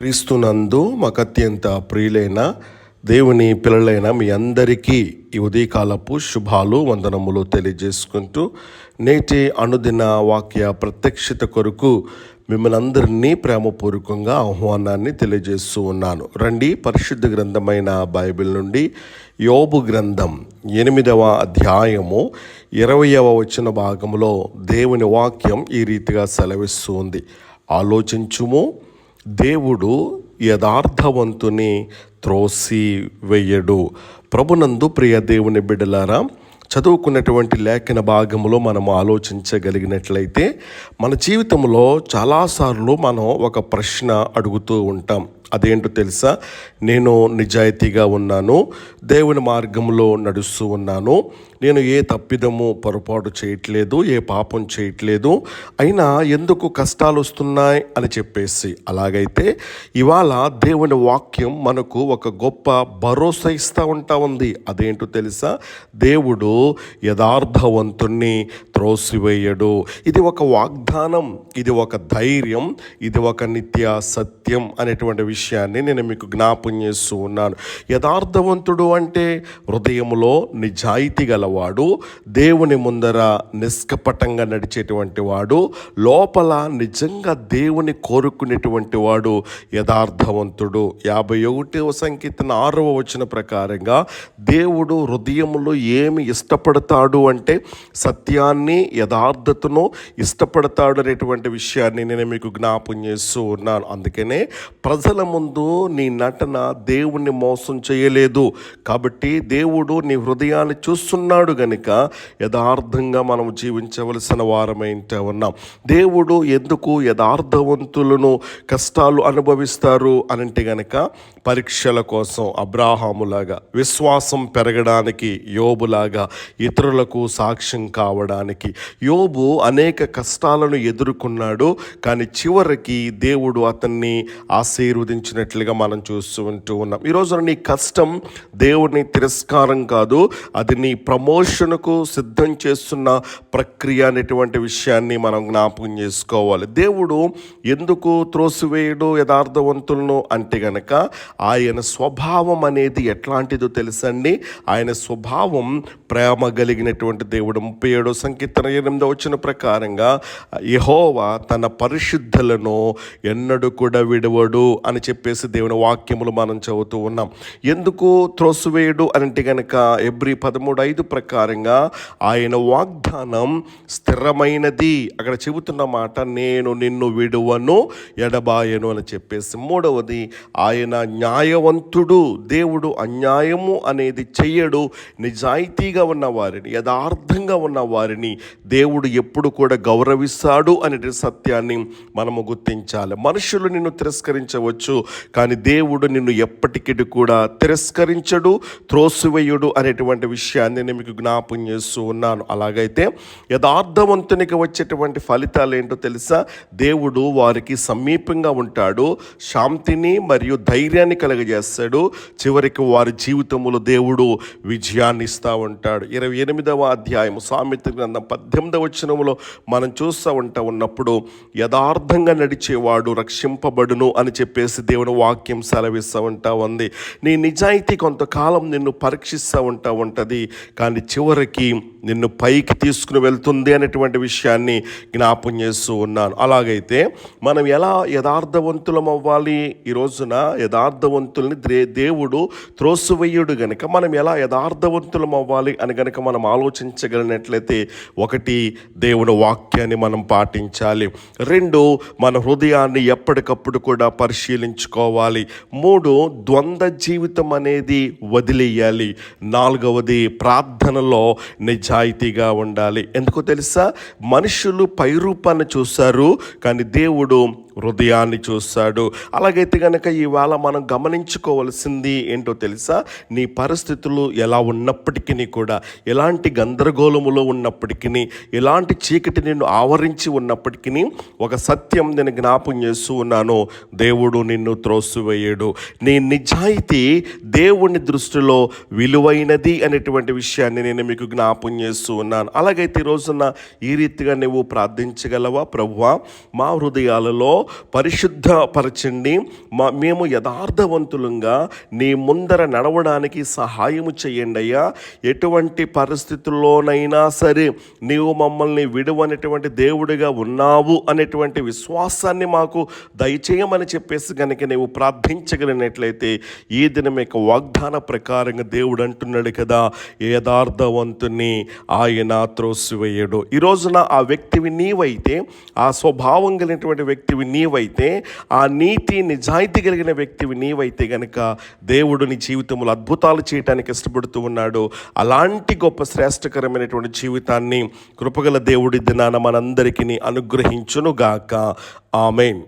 క్రీస్తునందు మాకు అత్యంత ప్రియులైన దేవుని పిల్లలైన మీ అందరికీ ఈ ఉదయకాలపు శుభాలు వందనములు తెలియజేసుకుంటూ నేటి అనుదిన వాక్య ప్రత్యక్షత కొరకు మిమ్మల్ని అందరినీ ప్రేమపూర్వకంగా ఆహ్వానాన్ని తెలియజేస్తూ ఉన్నాను. రండి, పరిశుద్ధ గ్రంథమైన బైబిల్ నుండి యోబు గ్రంథం 8వ అధ్యాయము 20వ వచన భాగంలో దేవుని వాక్యం ఈ రీతిగా సెలవిస్తూ ఉంది. ఆలోచించుము, దేవుడు యథార్థవంతుని త్రోసి వేయడు. ప్రభునందు ప్రియ దేవుని బిడ్డలారా, చదువుకున్నటువంటి లేఖన భాగంలో మనం ఆలోచించగలిగినట్లయితే మన జీవితంలో చాలాసార్లు మనం ఒక ప్రశ్న అడుగుతూ ఉంటాం. అదేంటో తెలుసా? నేను నిజాయితీగా ఉన్నాను, దేవుని మార్గంలో నడుస్తూ ఉన్నాను, నేను ఏ తప్పిదము పొరపాటు చేయట్లేదు, ఏ పాపం చేయట్లేదు, అయినా ఎందుకు కష్టాలు వస్తున్నాయి అని చెప్పేసి. అలాగైతే ఇవాళ దేవుని వాక్యం మనకు ఒక గొప్ప భరోసా ఇస్తూ ఉంది. అదేంటో తెలుసా? దేవుడు యథార్థవంతుణ్ణి త్రోసివేయడు. ఇది ఒక వాగ్దానం, ఇది ఒక ధైర్యం, ఇది ఒక నిత్య సత్యం అనేటువంటి విషయాన్ని నేను మీకు జ్ఞాపం చేస్తూ ఉన్నాను. యథార్థవంతుడు అంటే హృదయంలో నిజాయితీ గలవాడు, దేవుని ముందర నిష్కపటంగా నడిచేటువంటి వాడు, లోపల నిజంగా దేవుని కోరుకునేటువంటి వాడు యథార్థవంతుడు. 51వ సంకీర్తన 6వ వచన ప్రకారంగా దేవుడు హృదయంలో ఏమి ఇష్టపడతాడు అంటే సత్యాన్ని, యథార్థతను ఇష్టపడతాడు అనేటువంటి విషయాన్ని నేను మీకు జ్ఞాపం చేస్తూ ఉన్నాను. అందుకనే ప్రజల ముందు నీ నటన దేవుణ్ణి మోసం చేయలేదు. కాబట్టి దేవుడు నీ హృదయాన్ని చూస్తున్నాడు గనుక యథార్థంగా మనం జీవించవలసిన వారమైతే ఉన్నాం. దేవుడు ఎందుకు యథార్థవంతులను కష్టాలు అనుభవిస్తారు అనంటే గనక పరీక్షల కోసం, అబ్రాహాములాగా విశ్వాసం పెరగడానికి, యోబులాగా ఇతరులకు సాక్ష్యం కావడానికి. యోబు అనేక కష్టాలను ఎదుర్కొన్నాడు, కానీ చివరికి దేవుడు అతన్ని ఆశీర్వదించినట్లుగా మనం చూస్తూ ఉన్నాం. ఈరోజు నీ కష్టం దేవుని తిరస్కారం కాదు, అది నీ ప్రమోషన్కు సిద్ధం చేస్తున్న ప్రక్రియ అనేటువంటి విషయాన్ని మనం జ్ఞాపకం చేసుకోవాలి. దేవుడు ఎందుకు త్రోసివేయడు యథార్థవంతులను అంటే గనక ఆయన స్వభావం అనేది ఎట్లాంటిదో తెలుసండి. ఆయన స్వభావం ప్రేమ కలిగినటువంటి దేవుడు. 37వ సంకీర్తన 8వ వచన ప్రకారంగా యెహోవా తన పరిశుద్ధులను ఎన్నడూ కూడా విడవడు అని చెప్పేసి దేవుని వాక్యములు మనం చదువుతూ ఉన్నాం. ఎందుకు త్రోసివేయడు అంటే గనక హెబ్రీ 13:5 ప్రకారంగా ఆయన వాగ్దానం స్థిరమైనది. అక్కడ చెబుతున్న మాట, నేను నిన్ను విడువను, ఎడబాయను అని చెప్పేసి. మూడవది, ఆయన న్యాయవంతుడు. దేవుడు అన్యాయము అనేది చెయ్యడు. నిజాయితీగా ఉన్న వారిని, యథార్థంగా ఉన్న వారిని దేవుడు ఎప్పుడు కూడా గౌరవిస్తాడు అనే సత్యాన్ని మనము గుర్తించాలి. మనుషులు నిన్ను తిరస్కరించవచ్చు, కానీ దేవుడు నిన్ను ఎప్పటికీ కూడా తిరస్కరించడు, త్రోసివేయుడు అనేటువంటి విషయాన్ని నేను మీకు జ్ఞాపం చేస్తూ ఉన్నాను. అలాగైతే యథార్థవంతునికి వచ్చేటువంటి ఫలితాలు ఏంటో తెలుసా? దేవుడు వారికి సమీపంగా ఉంటాడు, శాంతిని మరియు ధైర్యాన్ని కలుగజేస్తాడు, చివరికి వారి జీవితంలో దేవుడు విజయాన్ని ఇస్తూ ఉంటాడు. 28వ అధ్యాయం సామెత గ్రంథం 18వ వచనంలో మనం చూస్తూ ఉన్నప్పుడు యథార్థంగా నడిచేవాడు రక్షింపబడును అని చెప్పేసి దేవుని వాక్యం సెలవిస్తూ ఉంది. నీ నిజాయితీ కొంతకాలం నిన్ను పరీక్షిస్తూ ఉంటుంది, కానీ చివరికి నిన్ను పైకి తీసుకుని వెళ్తుంది అనేటువంటి విషయాన్ని జ్ఞాపం చేస్తూ ఉన్నాను. అలాగైతే మనం ఎలా యథార్థవంతులం అవ్వాలి? ఈ రోజున యథార్థవంతుల్ని దేవుడు త్రోసివేయుడు గనుక మనం ఎలా యథార్థవంతులం అవ్వాలి అని గనక మనం ఆలోచించగలిగినట్లయితే, 1, దేవుని వాక్యాన్ని మనం పాటించాలి. 2, మన హృదయాన్ని ఎప్పటికప్పుడు కూడా పరిశీలించుకోవాలి. 3, ద్వంద్వ జీవితం అనేది వదిలేయాలి. 4వది, ప్రార్థనలో నిజాయితీగా ఉండాలి. ఎందుకో తెలుసా? మనుషులు పైరూపాన్ని చూస్తారు, కానీ దేవుడు హృదయాన్ని చూస్తాడు. అలాగైతే కనుక ఇవాళ మనం గమనించుకోవాల్సింది ఏంటో తెలుసా? నీ పరిస్థితులు ఎలా ఉన్నప్పటికీ కూడా, ఎలాంటి గందరగోళములో ఉన్నప్పటికీ, ఎలాంటి చీకటి నిన్ను ఆవరించి ఉన్నప్పటికీ, ఒక సత్యం నేను జ్ఞాపం చేస్తూ ఉన్నాను, దేవుడు నిన్ను త్రోసివేయడు. నీ నిజాయితీ దేవుని దృష్టిలో విలువైనది అనేటువంటి విషయాన్ని నేను మీకు జ్ఞాపం చేస్తూ ఉన్నాను. అలాగైతే ఈ రోజున ఈ రీతిగా నువ్వు ప్రార్థించగలవా? ప్రభువా, మా హృదయాలలో పరిశుద్ధపరచండి, మేము యథార్థవంతులంగా నీ ముందర నడవడానికి సహాయము చేయండి అయ్యా. ఎటువంటి పరిస్థితుల్లోనైనా సరే నీవు మమ్మల్ని విడువనటువంటి దేవుడిగా ఉన్నావు అనేటువంటి విశ్వాసాన్ని మాకు దయచేయమని చెప్పేసి కనుక నీవు ప్రార్థించగలిగినట్లయితే ఈ దినం యొక్క వాగ్దాన ప్రకారంగా దేవుడు అంటున్నాడు కదా, యథార్థవంతుని ఆయన త్రోసివేయడు. ఈ రోజున ఆ వ్యక్తివి నీవైతే, ఆ స్వభావం కలిగినటువంటి వ్యక్తివి నీవైతే, ఆ నీతి నిజాయితీ కలిగిన వ్యక్తివి నీవైతే గనక దేవుడు నీ జీవితంలో అద్భుతాలు చేయడానికి ఇష్టపడుతూ ఉన్నాడు. అలాంటి గొప్ప శ్రేష్టకరమైనటువంటి జీవితాన్ని కృపగల దేవుడి దినాన మనందరికీ అనుగ్రహించునుగాక. ఆమేన్.